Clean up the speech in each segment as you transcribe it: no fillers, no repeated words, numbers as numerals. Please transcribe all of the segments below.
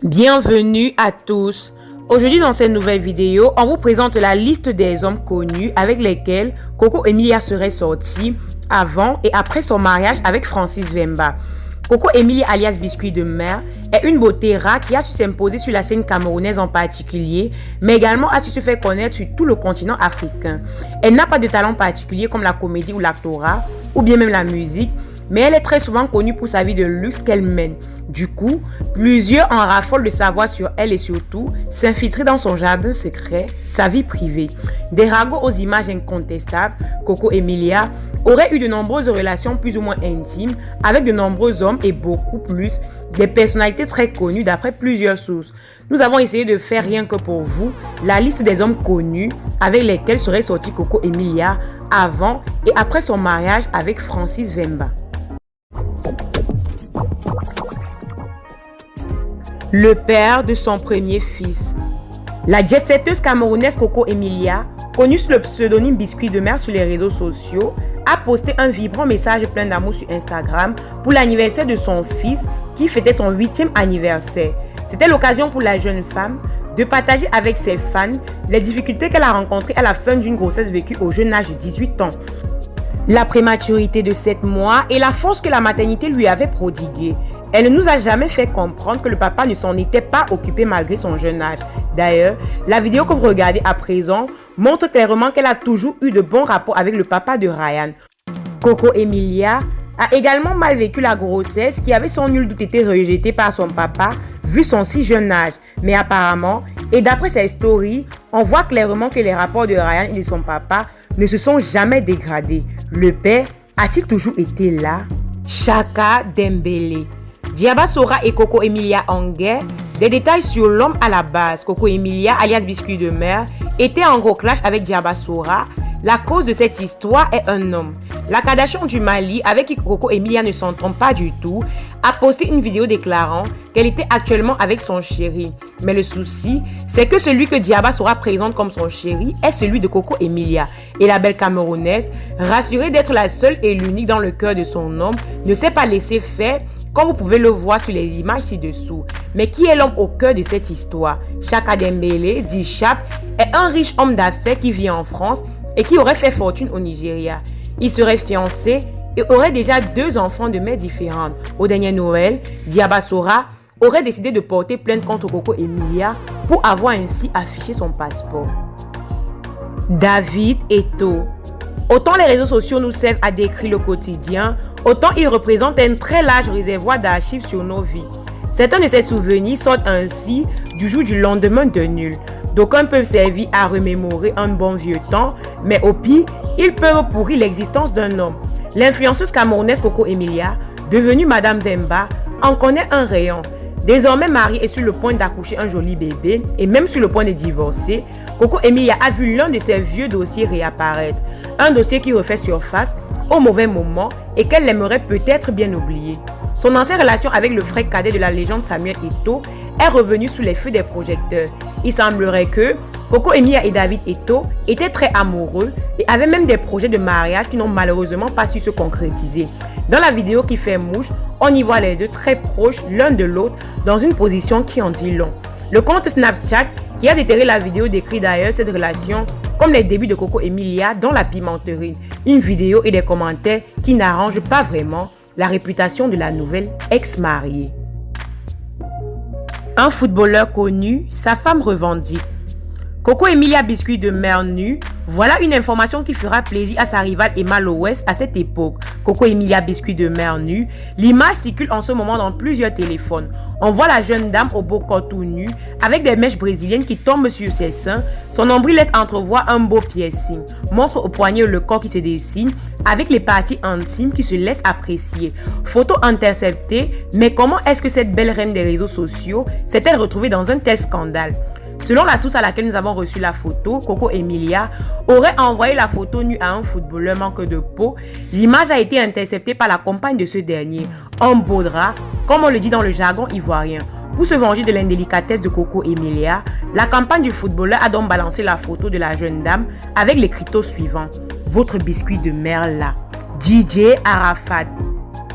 Bienvenue à tous. Aujourd'hui dans cette nouvelle vidéo, on vous présente la liste des hommes connus avec lesquels Coco Emilia serait sortie avant et après son mariage avec Francis Vemba. Coco Emilia alias Biscuit de Mer est une beauté rare qui a su s'imposer sur la scène camerounaise en particulier, mais également a su se faire connaître sur tout le continent africain. Elle n'a pas de talent particulier comme la comédie ou l'actorat, ou bien même la musique, mais elle est très souvent connue pour sa vie de luxe qu'elle mène. Du coup, plusieurs en raffolent de savoir sur elle et surtout s'infiltrer dans son jardin secret, sa vie privée. Des ragots aux images incontestables, Coco Emilia aurait eu de nombreuses relations plus ou moins intimes avec de nombreux hommes et beaucoup plus, des personnalités très connues d'après plusieurs sources. Nous avons essayé de faire rien que pour vous la liste des hommes connus avec lesquels serait sortie Coco Emilia avant et après son mariage avec Francis Vemba. Le père de son premier fils. La jet-setteuse camerounaise Coco Emilia, connue sous le pseudonyme Biscuit de Mer sur les réseaux sociaux, a posté un vibrant message plein d'amour sur Instagram pour l'anniversaire de son fils qui fêtait son 8e anniversaire. C'était l'occasion pour la jeune femme de partager avec ses fans les difficultés qu'elle a rencontrées à la fin d'une grossesse vécue au jeune âge de 18 ans. La prématurité de 7 mois et la force que la maternité lui avait prodiguée. Elle ne nous a jamais fait comprendre que le papa ne s'en était pas occupé malgré son jeune âge. D'ailleurs, la vidéo que vous regardez à présent montre clairement qu'elle a toujours eu de bons rapports avec le papa de Ryan. Coco Emilia a également mal vécu la grossesse qui avait sans nul doute été rejetée par son papa vu son si jeune âge. Mais apparemment, et d'après ses stories, on voit clairement que les rapports de Ryan et de son papa ne se sont jamais dégradés. Le père a-t-il toujours été là? Chaka Dembélé. Diabasora et Coco Emilia en guerre. Des détails sur l'homme à la base. Coco Emilia, alias Biscuit de Mer, était en gros clash avec Diabasora. La cause de cette histoire est un homme. La Kardashian du Mali, avec qui Coco Emilia ne s'entend pas du tout, a posté une vidéo déclarant qu'elle était actuellement avec son chéri. Mais le souci, c'est que celui que Diabasora présente comme son chéri est celui de Coco Emilia. Et la belle camerounaise, rassurée d'être la seule et l'unique dans le cœur de son homme, ne s'est pas laissée faire, comme vous pouvez le voir sur les images ci-dessous. Mais qui est l'homme au cœur de cette histoire? Chaka Dembélé, dit Chap, est un riche homme d'affaires qui vit en France et qui aurait fait fortune au Nigeria. Il serait fiancé et aurait déjà 2 enfants de mères différentes. Au dernier Noël, Diabasora aurait décidé de porter plainte contre Coco Emilia pour avoir ainsi affiché son passeport. David Eto'o. Autant les réseaux sociaux nous servent à décrire le quotidien, autant ils représentent un très large réservoir d'archives sur nos vies. Certains de ces souvenirs sortent ainsi du jour du lendemain de nul. D'aucuns peuvent servir à remémorer un bon vieux temps, mais au pire, ils peuvent pourrir l'existence d'un homme. L'influenceuse camerounaise Coco Emilia, devenue Madame Vemba, en connaît un rayon. Désormais mariée et sur le point d'accoucher un joli bébé, et même sur le point de divorcer, Coco Emilia a vu l'un de ses vieux dossiers réapparaître. Un dossier qui refait surface au mauvais moment et qu'elle aimerait peut-être bien oublier. Son ancienne relation avec le frère cadet de la légende Samuel Eto'o est revenue sous les feux des projecteurs. Il semblerait que Coco Emilia et David Eto'o étaient très amoureux et avaient même des projets de mariage qui n'ont malheureusement pas su se concrétiser. Dans la vidéo qui fait mouche, on y voit les deux très proches l'un de l'autre dans une position qui en dit long. Le compte Snapchat qui a déterré la vidéo décrit d'ailleurs cette relation comme les débuts de Coco Emilia dans la pimenterie. Une vidéo et des commentaires qui n'arrangent pas vraiment la réputation de la nouvelle ex-mariée. Un footballeur connu, sa femme revendique. Coco Emilia Biscuit de Mer nue, voilà une information qui fera plaisir à sa rivale Emma Lowes à cette époque. Coco Emilia Biscuit de Mer nue, l'image circule en ce moment dans plusieurs téléphones. On voit la jeune dame au beau corps tout nu, avec des mèches brésiliennes qui tombent sur ses seins. Son nombril laisse entrevoir un beau piercing, montre au poignet le corps qui se dessine, avec les parties intimes qui se laissent apprécier. Photo interceptée, mais comment est-ce que cette belle reine des réseaux sociaux s'est-elle retrouvée dans un tel scandale? Selon la source à laquelle nous avons reçu la photo, Coco Emilia aurait envoyé la photo nue à un footballeur manque de peau. L'image a été interceptée par la compagne de ce dernier, un beau drap, comme on le dit dans le jargon ivoirien. Pour se venger de l'indélicatesse de Coco Emilia, la campagne du footballeur a donc balancé la photo de la jeune dame avec l'écriteau suivant: votre biscuit de mer là. DJ Arafat.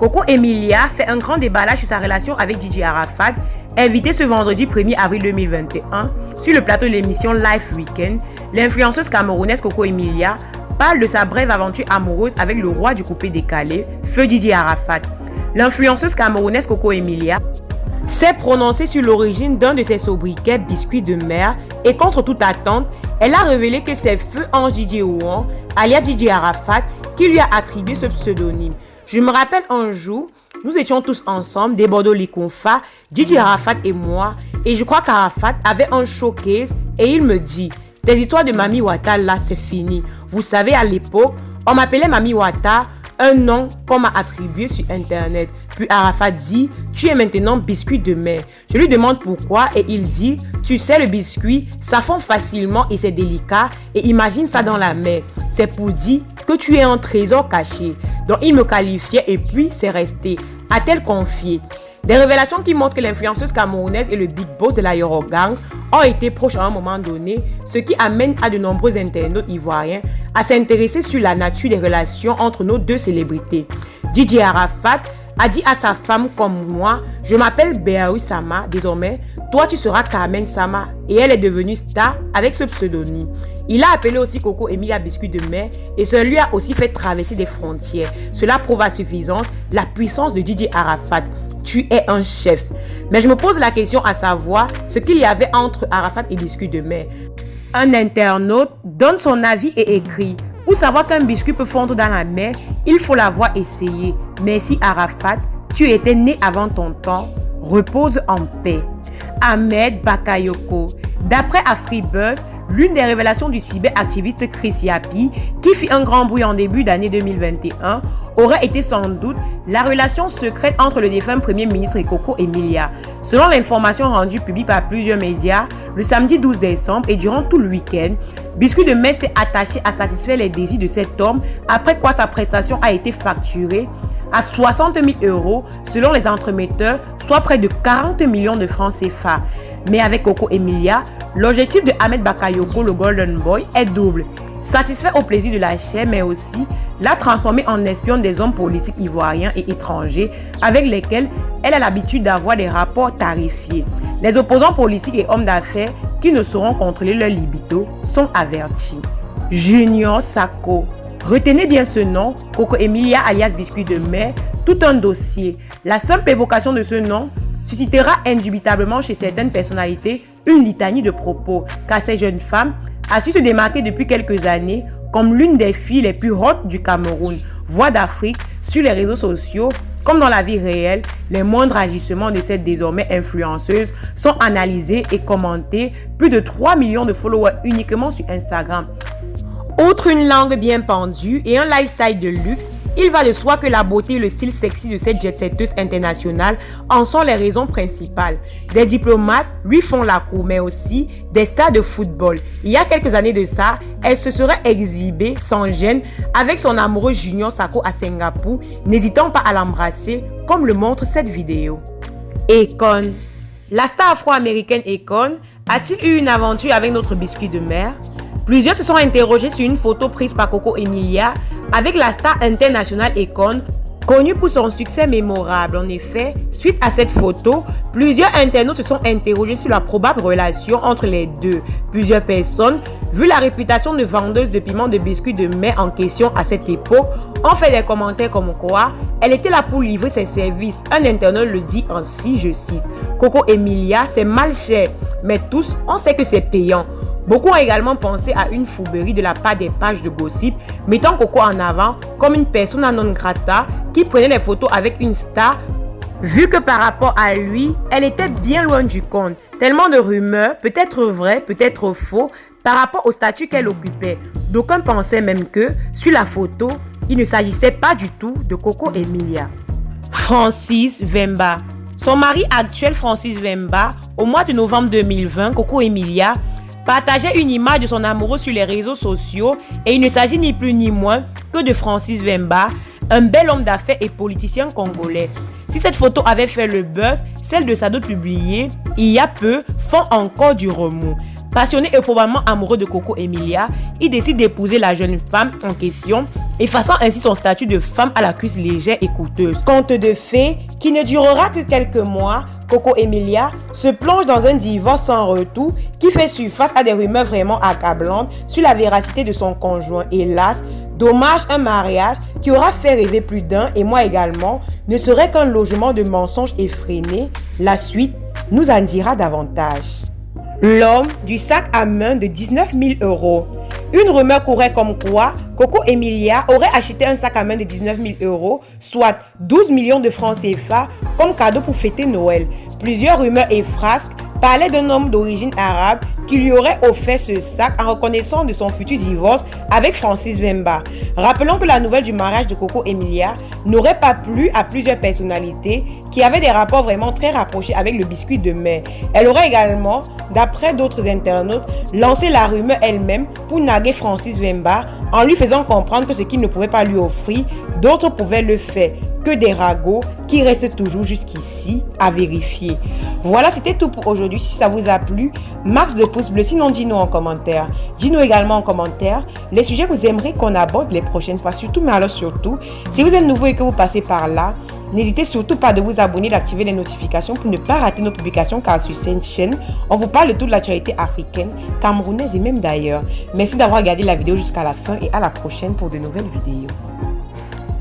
Coco Emilia fait un grand déballage sur sa relation avec Gigi Arafat Invitée ce vendredi 1er avril 2021 sur le plateau de l'émission Life Weekend, l'influenceuse camerounaise Coco Emilia parle de sa brève aventure amoureuse avec le roi du coupé décalé, Feu Didier Arafat. L'influenceuse camerounaise Coco Emilia s'est prononcée sur l'origine d'un de ses sobriquets biscuits de mer et contre toute attente, elle a révélé que c'est Feu Ange Didier Ouan, alias Didier Arafat, qui lui a attribué ce pseudonyme. Je me rappelle un jour, nous étions tous ensemble, des Bordeaux-Liconfa, Didier Arafat et moi, et je crois qu'Arafat avait un showcase et il me dit « Tes histoires de Mami Wata là, c'est fini. Vous savez, à l'époque, on m'appelait Mami Wata, un nom qu'on m'a attribué sur internet. Puis Arafat dit, tu es maintenant biscuit de mer. Je lui demande pourquoi et il dit, tu sais le biscuit, ça fond facilement et c'est délicat et imagine ça dans la mer. C'est pour dire que tu es un trésor caché. Donc il me qualifiait et puis c'est resté. A-t-elle confié? Des révélations qui montrent que l'influenceuse camerounaise et le big boss de la Eurogang ont été proches à un moment donné, ce qui amène à de nombreux internautes ivoiriens à s'intéresser sur la nature des relations entre nos deux célébrités. Didier Arafat a dit à sa femme comme moi, je m'appelle Béaoui Sama, désormais, toi tu seras Carmen Sama, et elle est devenue star avec ce pseudonyme. Il a appelé aussi Coco Emilia Biscuit de mer et cela lui a aussi fait traverser des frontières. Cela prouve à suffisance la puissance de Didier Arafat. Tu es un chef. Mais je me pose la question à savoir ce qu'il y avait entre Arafat et Biscuit de mer. Un internaute donne son avis et écrit: pour savoir qu'un biscuit peut fondre dans la mer, il faut l'avoir essayé. Merci Arafat, tu étais né avant ton temps. Repose en paix. Ahmed Bakayoko. D'après AfriBuzz, l'une des révélations du cyberactiviste Chris Yapi, qui fit un grand bruit en début d'année 2021, aurait été sans doute la relation secrète entre le défunt Premier ministre et Coco Emilia. Selon l'information rendue publique par plusieurs médias, le samedi 12 décembre et durant tout le week-end, Biscuit de mer s'est attaché à satisfaire les désirs de cet homme, après quoi sa prestation a été facturée à 60 000 € selon les entremetteurs, soit près de 40 millions de francs CFA. Mais avec Coco Emilia, l'objectif de Ahmed Bakayoko, le Golden Boy, est double. Satisfaire au plaisir de la chair, mais aussi la transformer en espionne des hommes politiques ivoiriens et étrangers avec lesquels elle a l'habitude d'avoir des rapports tarifiés. Les opposants politiques et hommes d'affaires qui ne sauront contrôler leur libido sont avertis. Junior Sako. Retenez bien ce nom, Coco Emilia alias Biscuit de mer, tout un dossier. La simple évocation de ce nom suscitera indubitablement chez certaines personnalités une litanie de propos, car cette jeune femme a su se démarquer depuis quelques années comme l'une des filles les plus hautes du Cameroun, voire d'Afrique, sur les réseaux sociaux. Comme dans la vie réelle, les moindres agissements de cette désormais influenceuse sont analysés et commentés. Plus de 3 millions de followers uniquement sur Instagram. Outre une langue bien pendue et un lifestyle de luxe, il va de soi que la beauté et le style sexy de cette jet-setteuse internationale en sont les raisons principales. Des diplomates lui font la cour, mais aussi des stars de football. Il y a quelques années de ça, elle se serait exhibée sans gêne avec son amoureux Junior Sako à Singapour, n'hésitant pas à l'embrasser, comme le montre cette vidéo. Akon. La star afro-américaine Akon a-t-il eu une aventure avec notre biscuit de mer? Plusieurs se sont interrogés sur une photo prise par Coco Emilia avec la star internationale Akon, connue pour son succès mémorable. En effet, suite à cette photo, plusieurs internautes se sont interrogés sur la probable relation entre les deux. Plusieurs personnes, vu la réputation de vendeuse de piment de biscuits de mer en question à cette époque, ont fait des commentaires comme quoi elle était là pour livrer ses services. Un internaute le dit ainsi, je cite: Coco Emilia, c'est mal cher, mais tous, on sait que c'est payant. Beaucoup ont également pensé à une fouberie de la part des pages de gossip, mettant Coco en avant comme une persona non grata qui prenait les photos avec une star, vu que par rapport à lui, elle était bien loin du compte. Tellement de rumeurs, peut-être vraies, peut-être faux, par rapport au statut qu'elle occupait. D'aucuns pensaient même que, sur la photo, il ne s'agissait pas du tout de Coco Emilia. Francis Vemba. Son mari actuel, Francis Vemba, au mois de novembre 2020, Coco Emilia partageait une image de son amoureux sur les réseaux sociaux et il ne s'agit ni plus ni moins que de Francis Vemba, un bel homme d'affaires et politicien congolais. Si cette photo avait fait le buzz, celles de sa dot publiée il y a peu font encore du remous. Passionné et probablement amoureux de Coco Emilia, il décide d'épouser la jeune femme en question effaçant ainsi son statut de femme à la cuisse légère et coûteuse. Conte de fées qui ne durera que quelques mois, Coco Emilia se plonge dans un divorce sans retour qui fait surface à des rumeurs vraiment accablantes sur la véracité de son conjoint. Hélas, dommage, un mariage qui aura fait rêver plus d'un et moi également ne serait qu'un logement de mensonges effrénés. La suite nous en dira davantage. L'homme du sac à main de 19 000 €. Une rumeur courait comme quoi Coco Emilia aurait acheté un sac à main de 19 000 €, soit 12 millions de francs CFA, comme cadeau pour fêter Noël. Plusieurs rumeurs et frasques parlaient d'un homme d'origine arabe qui lui aurait offert ce sac en reconnaissance de son futur divorce avec Francis Wemba. Rappelons que la nouvelle du mariage de Coco Emilia n'aurait pas plu à plusieurs personnalités qui avaient des rapports vraiment très rapprochés avec le biscuit de mer. Elle aurait également, d'après d'autres internautes, lancé la rumeur elle-même pour narguer Francis Wemba en lui faisant comprendre que ce qu'il ne pouvait pas lui offrir, d'autres pouvaient le faire. Que des ragots qui restent toujours jusqu'ici à vérifier. Voilà, c'était tout pour aujourd'hui. Si ça vous a plu, max de pouces bleus. Sinon, dis-nous en commentaire. Dis-nous également en commentaire les sujets que vous aimeriez qu'on aborde les prochaines fois. Surtout, mais alors surtout, si vous êtes nouveau et que vous passez par là, n'hésitez surtout pas de vous abonner, d'activer les notifications pour ne pas rater nos publications, car sur cette chaîne, on vous parle de toute l'actualité africaine, camerounaise et même d'ailleurs. Merci d'avoir regardé la vidéo jusqu'à la fin et à la prochaine pour de nouvelles vidéos.